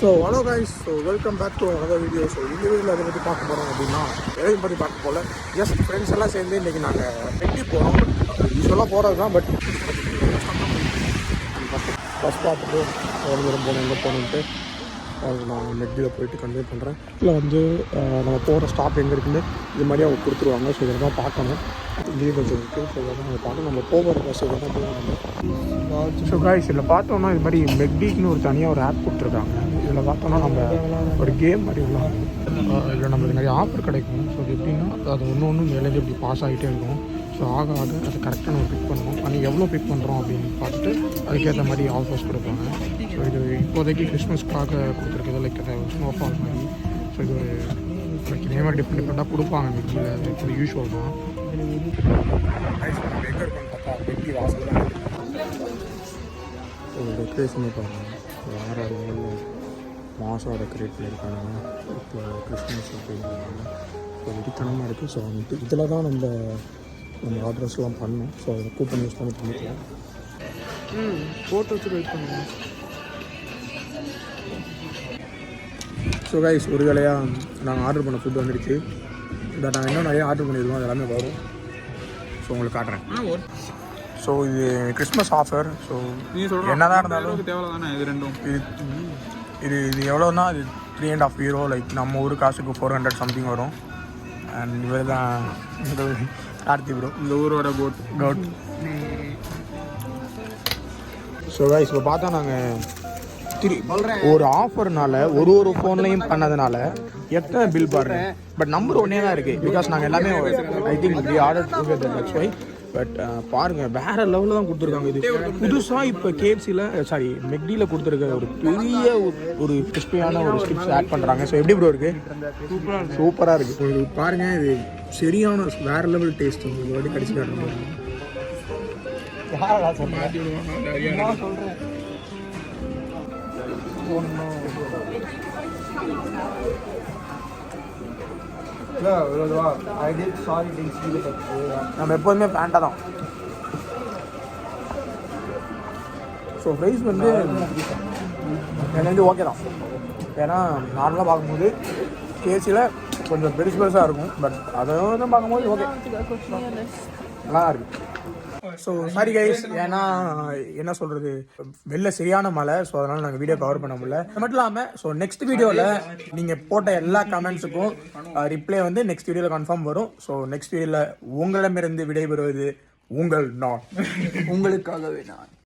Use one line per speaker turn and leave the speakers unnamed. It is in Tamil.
So hello guys, so welcome back to another video. So இந்த வீடியோவில் அதை பற்றி பார்க்க போகிறோம் அப்படின்னா எதையும் பற்றி பார்க்க போகல. ஜஸ்ட் ஃப்ரெண்ட்ஸ் எல்லாம் சேர்ந்து இன்றைக்கி நாங்கள் வெட்டி போகிறோம். யூஸ்வலாக போகிறது தான், பட் ஃபஸ்ட் பார்த்துட்டு எவ்வளோ தூரம் போகணும், எங்கே போகணுன்ட்டு நான் நெட்டில் போயிட்டு கன்வே பண்ணுறேன். இதில் வந்து நம்ம போகிற ஸ்டாப் எங்கே இருக்குன்னு இது மாதிரி அவங்க கொடுத்துருவாங்க. ஸோ இதை தான் பார்க்கணும். லீவ் கொஞ்சம் இருக்குது. ஸோ இதை நம்ம பார்க்கணும். நம்ம போகிற பஸ் இதை தான் போகணும். ஸோ காய்ஸ், இதில் பார்த்தோன்னா இது மாதிரி மெக்டிக்னு ஒரு தனியாக ஒரு ஆப் கொடுத்துருக்காங்க. இதில் பார்த்தோன்னா நம்ம ஒரு கேம் மாதிரி எல்லாம் இதில் நம்மளுக்கு நிறைய ஆஃபர் கிடைக்கும். ஸோ அது எப்படின்னா அது ஒன்று மேலேருந்து இப்படி பாஸ் ஆகிட்டே இருக்கும். ஸோ ஆக அது கரெக்டாக நம்ம பிக் பண்ணணும். பண்ணி எவ்வளோ பிக் பண்ணுறோம் அப்படின்னு பார்த்துட்டு அதுக்கேற்ற மாதிரி ஆஃபர்ஸ் கொடுப்பாங்க. ஸோ இது இப்போதைக்கு கிறிஸ்மஸ்க்காக கொடுத்துருக்குது. லைக் அதை ஸ்னோஃபால் மாதிரி. ஸோ இது ஒரு இதே மாதிரி டிஃப்ரெண்ட்டாக கொடுப்பாங்க. மெக்கியில் இது யூஸ்வல் தான். எங்கே இருக்குன்னு பார்த்தா மெக்கி வாசல் தான். ஸோ டெக்கரேஷனே பாருங்கள். வேறு மாதம் டெக்கரேட் பண்ணியிருக்காங்க. இப்போ கிறிஸ்மஸ் அப்படிங்கிறாங்க. ஸோ வெடித்தனமாக இருக்குது. ஸோ இதில் தான் நம்ம ஆர்டர்ஸ்லாம் பண்ணோம். ஸோ அதை கூப்பன் யூஸ் பண்ணி பண்ணிக்கலாம். ஃபோட்டோ வச்சு வெயிட் பண்ணுவோம். ஸோ கைஸ், ஒரு வேளையாக நாங்கள் ஆர்டர் பண்ண ஃபுட் வந்துடுச்சு. பட் நாங்கள் இன்னும் நிறைய ஆர்டர் பண்ணியிருக்கோம். அது எல்லாமே வரும். ஸோ உங்களுக்கு காட்டுறேன். ஸோ இது கிறிஸ்மஸ் ஆஃபர். ஸோ என்ன தான் இருந்தாலும் தேவைதானே இது ரெண்டும். இது எவ்வளோன்னா இது €3.5. லைக் நம்ம ஊர் காசுக்கு 400 சம்திங் வரும். அண்ட் இவர் தான் கார்த்தி ப்ரோ, இந்த ஊரோட கவுட். ஸோ கைஸ், இப்போ பார்த்தா நாங்கள் ஒரு ஆஃபர்னால ஒரு ஃபோன்லையும் பண்ணதுனால எத்தனை பில் பாருங்க. பட் நம்பர் ஒன்றே தான் இருக்குது. பிகாஸ் நாங்கள் எல்லாமே I think order together. That's why. But பாருங்கள், வேறு லெவலில் தான் கொடுத்துருக்காங்க. இது புதுசாக இப்போ KFCயில் மெக்டியில் கொடுத்துருக்க ஒரு பெரிய ஒரு கிறிஸ்பியான ஒரு ஸ்ட்ரிப்ஸ் ஆட் பண்ணுறாங்க. ஸோ எப்படி ப்ரோ இருக்குது? சூப்பராக இருக்குது. இது பாருங்கள், இது சரியான வேறு லெவல் டேஸ்ட். உங்களுக்கு வாட்டி கடிச்சு காட்டுறோம். நம்ம எப்போதுமே பேண்டாக தான். ஸோ ப்ரைஸ் வந்து எனக்கு ஓகே தான். ஏன்னா நார்மலாக பார்க்கும்போது KFCயில் கொஞ்சம் பெருசாக இருக்கும். பட் அதை வந்து பார்க்கும்போது ஓகே, நல்லா இருக்குது. ஸோ சாரி கைஸ், ஏன்னா என்ன சொல்கிறது, வெளில சரியான மழை. ஸோ அதனால் நாங்கள் வீடியோ கவர் பண்ண முடியல. அது மட்டும் இல்லாமல் ஸோ நெக்ஸ்ட் வீடியோவில் நீங்கள் போட்ட எல்லா கமெண்ட்ஸுக்கும் ரிப்ளை வந்து நெக்ஸ்ட் வீடியோவில் கன்ஃபார்ம் வரும். ஸோ நெக்ஸ்ட் வீடியோவில் உங்களிடமிருந்து விடைபெறுவது உங்கள் நான், உங்களுக்காகவே நான்.